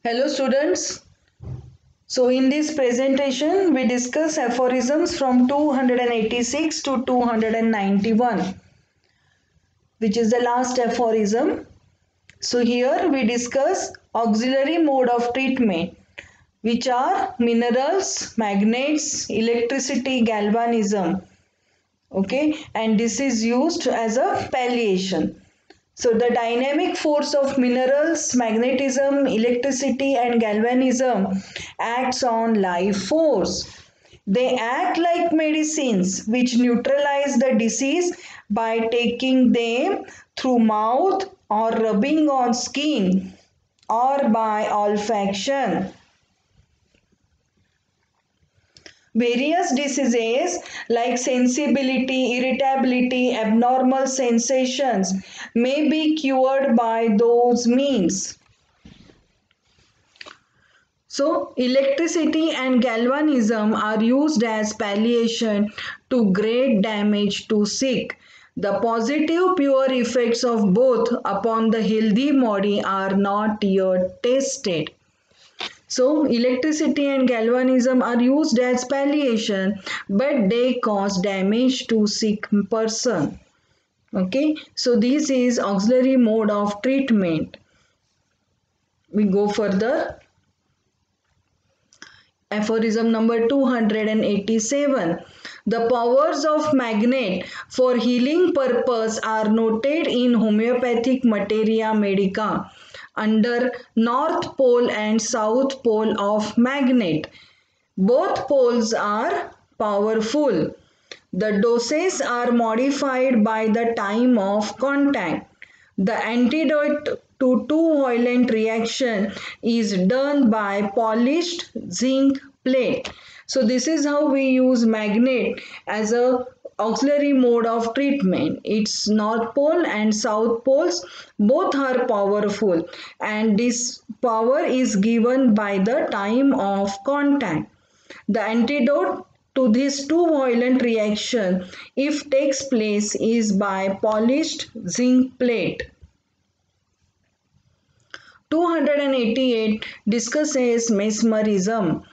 Hello students. So in this presentation we discuss aphorisms from 286 to 291, which is the last aphorism. So here we discuss auxiliary mode of treatment, which are minerals, magnets, electricity, galvanism. Okay, and this is used as a palliation. So the dynamic force of minerals, magnetism, electricity and galvanism acts on life force. They act like medicines which neutralize the disease by taking them through mouth or rubbing on skin or by olfaction. Various diseases like sensibility, irritability, abnormal sensations may be cured by those means. So, electricity and galvanism are used as palliation to great damage to sick. The positive pure effects of both upon the healthy body are not yet tested. So, electricity and galvanism are used as palliation, but they cause damage to sick person. Okay, so this is auxiliary mode of treatment. We go further. Aphorism number 287. The powers of magnet for healing purpose are noted in homeopathic materia medica under North Pole and South Pole of magnet. Both poles are powerful. The doses are modified by the time of contact. The antidote to two violent reaction is done by polished zinc plate. So this is how we use magnet as a auxiliary mode of treatment. Its north pole and south poles both are powerful, and this power is given by the time of contact. The antidote to this two violent reaction, if takes place, is by polished zinc plate. 288 discusses mesmerism.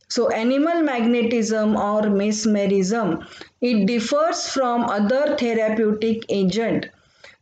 So animal magnetism or mesmerism, it differs from other therapeutic agent.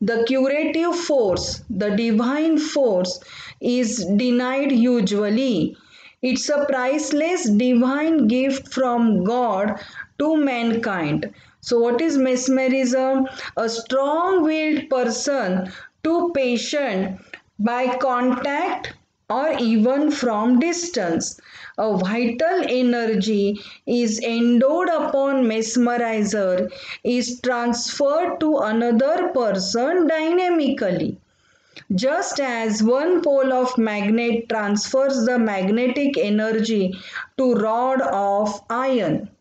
The curative force, the divine force, is denied usually. It's a priceless divine gift from God to mankind. So what is mesmerism? A strong-willed person to patient by contact or even from distance. A vital energy is endowed upon mesmerizer, is transferred to another person dynamically. Just as one pole of magnet transfers the magnetic energy to rod of iron.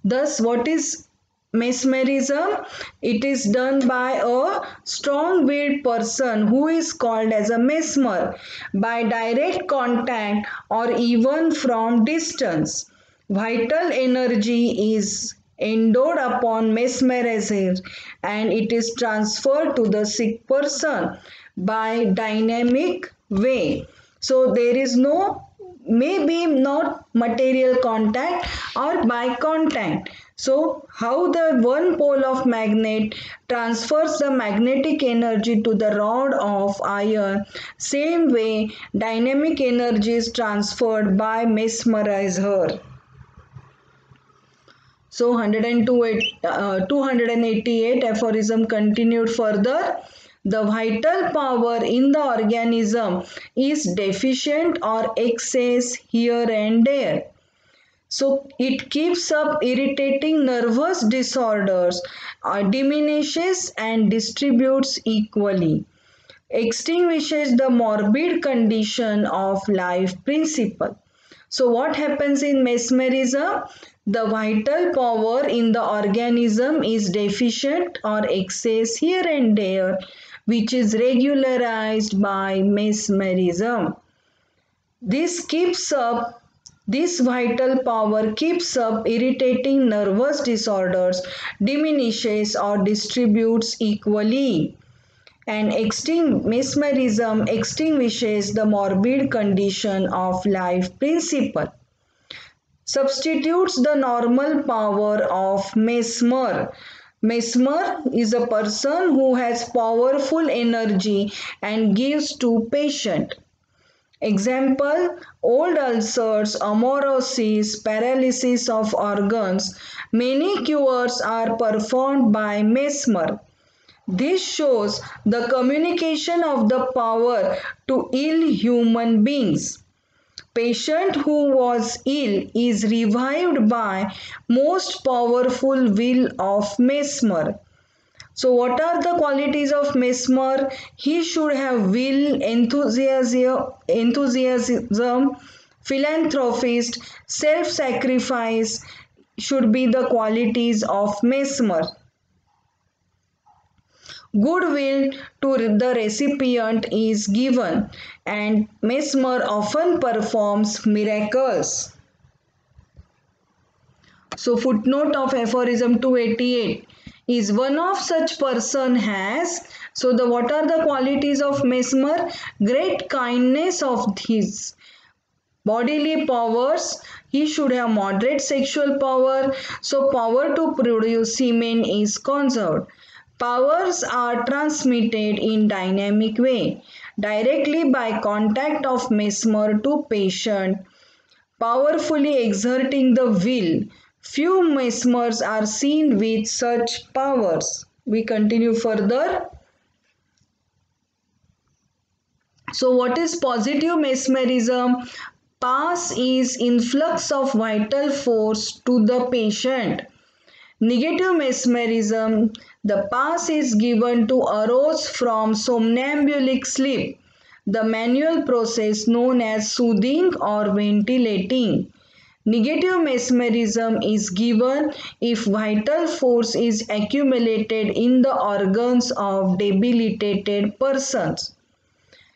Thus, what is mesmerism? It is done by a strong-willed person who is called as a mesmer by direct contact or even from distance. Vital energy is endowed upon mesmerizer and it is transferred to the sick person by dynamic way. So there is no, maybe not material contact or by contact. So how the one pole of magnet transfers the magnetic energy to the rod of iron, same way dynamic energy is transferred by mesmerizer. So 288 aphorism continued further. The vital power in the organism is deficient or excess here and there. So it keeps up irritating nervous disorders, diminishes and distributes equally, extinguishes the morbid condition of life principle. So what happens in mesmerism? The vital power in the organism is deficient or excess here and there, which is regularized by mesmerism. This vital power keeps up irritating nervous disorders, diminishes or distributes equally, and mesmerism extinguishes the morbid condition of life principle, substitutes the normal power of mesmer. Mesmer is a person who has powerful energy and gives to patient. Example, old ulcers, amaurosis, paralysis of organs. Many cures are performed by mesmer. This shows the communication of the power to ill human beings. Patient who was ill is revived by most powerful will of mesmer. So what are the qualities of mesmer? He should have will, enthusiasm, philanthropist, self-sacrifice should be the qualities of mesmer. Goodwill to the recipient is given, and mesmer often performs miracles. So footnote of aphorism 288 is one of such person has. So the what are the qualities of mesmer? Great kindness of his. Bodily powers, he should have moderate sexual power, so power to produce semen is conserved. Powers are transmitted in dynamic way, directly by contact of mesmer to patient, powerfully exerting the will. Few mesmers are seen with such powers. We continue further. So what is positive mesmerism? Pass is influx of vital force to the patient. Negative mesmerism, the pass is given to arouse from somnambulic sleep, the manual process known as soothing or ventilating. Negative mesmerism is given if vital force is accumulated in the organs of debilitated persons.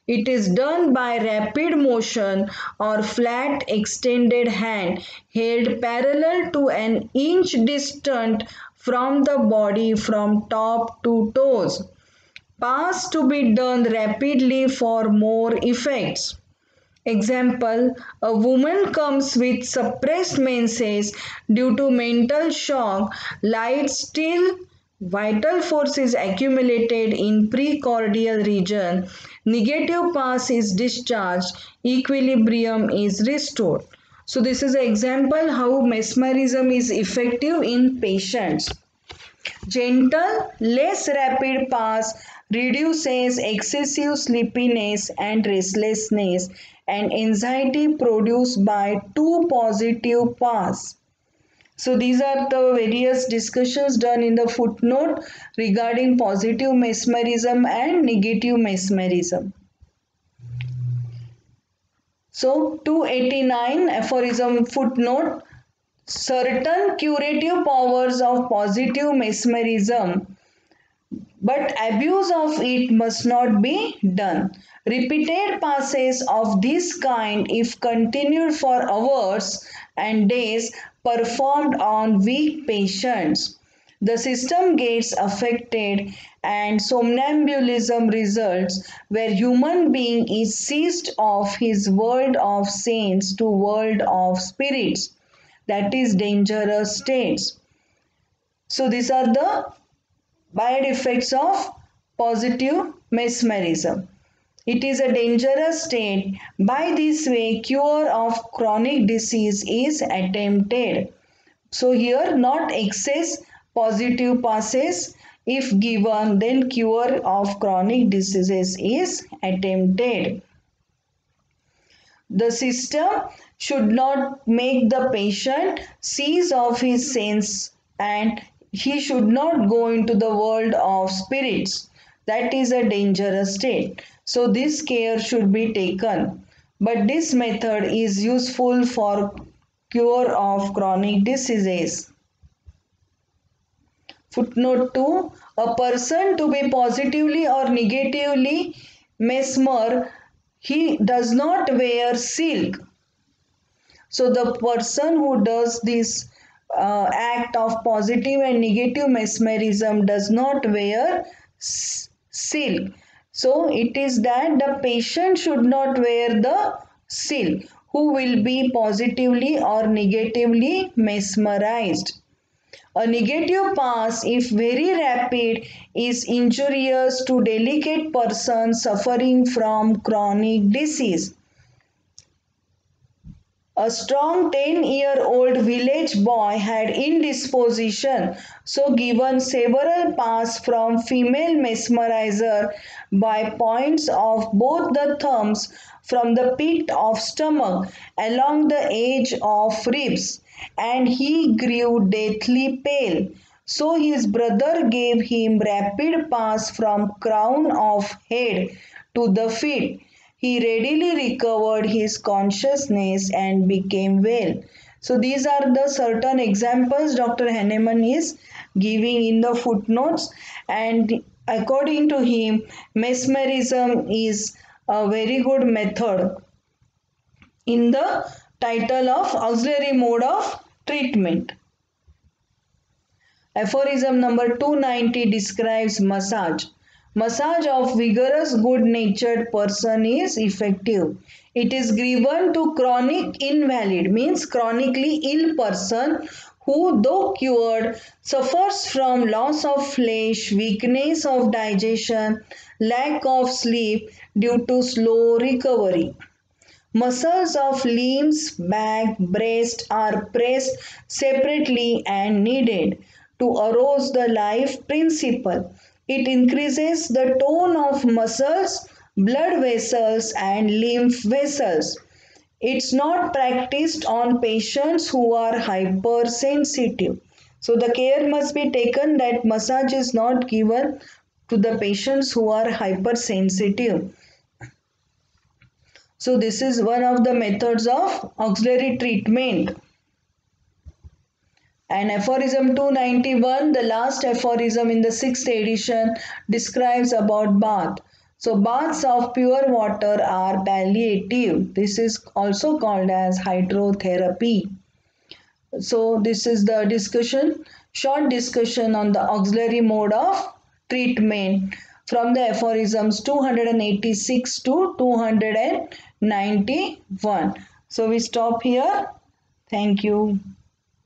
It is done by rapid motion or flat extended hand held parallel to an inch distant from the body from top to toes. Pass to be done rapidly for more effects. Example, a woman comes with suppressed menses due to mental shock, light still, vital force is accumulated in precordial region, negative pass is discharged, equilibrium is restored. So this is an example how mesmerism is effective in patients. Gentle, less rapid pass reduces excessive sleepiness and restlessness and anxiety produced by too positive pass. So these are the various discussions done in the footnote regarding positive mesmerism and negative mesmerism. So 289 aphorism footnote, certain curative powers of positive mesmerism, but abuse of it must not be done. Repeated passes of this kind, if continued for hours and days, performed on weak patients, the system gets affected and somnambulism results, where human being is seized of his world of saints to world of spirits, that is dangerous states. So these are the bad effects of positive mesmerism. It is a dangerous state. By this way, cure of chronic disease is attempted. So here not excess positive passes. If given, then cure of chronic diseases is attempted. The system should not make the patient seize of his sense, and he should not go into the world of spirits. That is a dangerous state. So this care should be taken. But this method is useful for cure of chronic diseases. Footnote 2. A person to be positively or negatively mesmer, he does not wear silk. So the person who does this act of positive and negative mesmerism does not wear silk. So it is that the patient should not wear the seal, who will be positively or negatively mesmerized. A negative pass, if very rapid, is injurious to delicate persons suffering from chronic disease. A strong 10-year-old village boy had indisposition, so given several pass from female mesmerizer by points of both the thumbs from the pit of stomach along the edge of ribs, and he grew deathly pale. So his brother gave him rapid pass from crown of head to the feet. He readily recovered his consciousness and became well. So these are the certain examples Dr. Henneman is giving in the footnotes, and according to him, mesmerism is a very good method in the title of auxiliary mode of treatment. Aphorism number 290 describes massage. Massage of vigorous, good-natured person is effective. It is given to chronic invalid, means chronically ill person who, though cured, suffers from loss of flesh, weakness of digestion, lack of sleep due to slow recovery. Muscles of limbs, back, breast are pressed separately and kneaded to arouse the life principle. It increases the tone of muscles, blood vessels and lymph vessels. It's not practiced on patients who are hypersensitive. So the care must be taken that massage is not given to the patients who are hypersensitive. So this is one of the methods of auxiliary treatment. And aphorism 291, the last aphorism in the 6th edition, describes about bath. So baths of pure water are palliative. This is also called as hydrotherapy. So this is the discussion, short discussion on the auxiliary mode of treatment from the aphorisms 286 to 291. So we stop here. Thank you.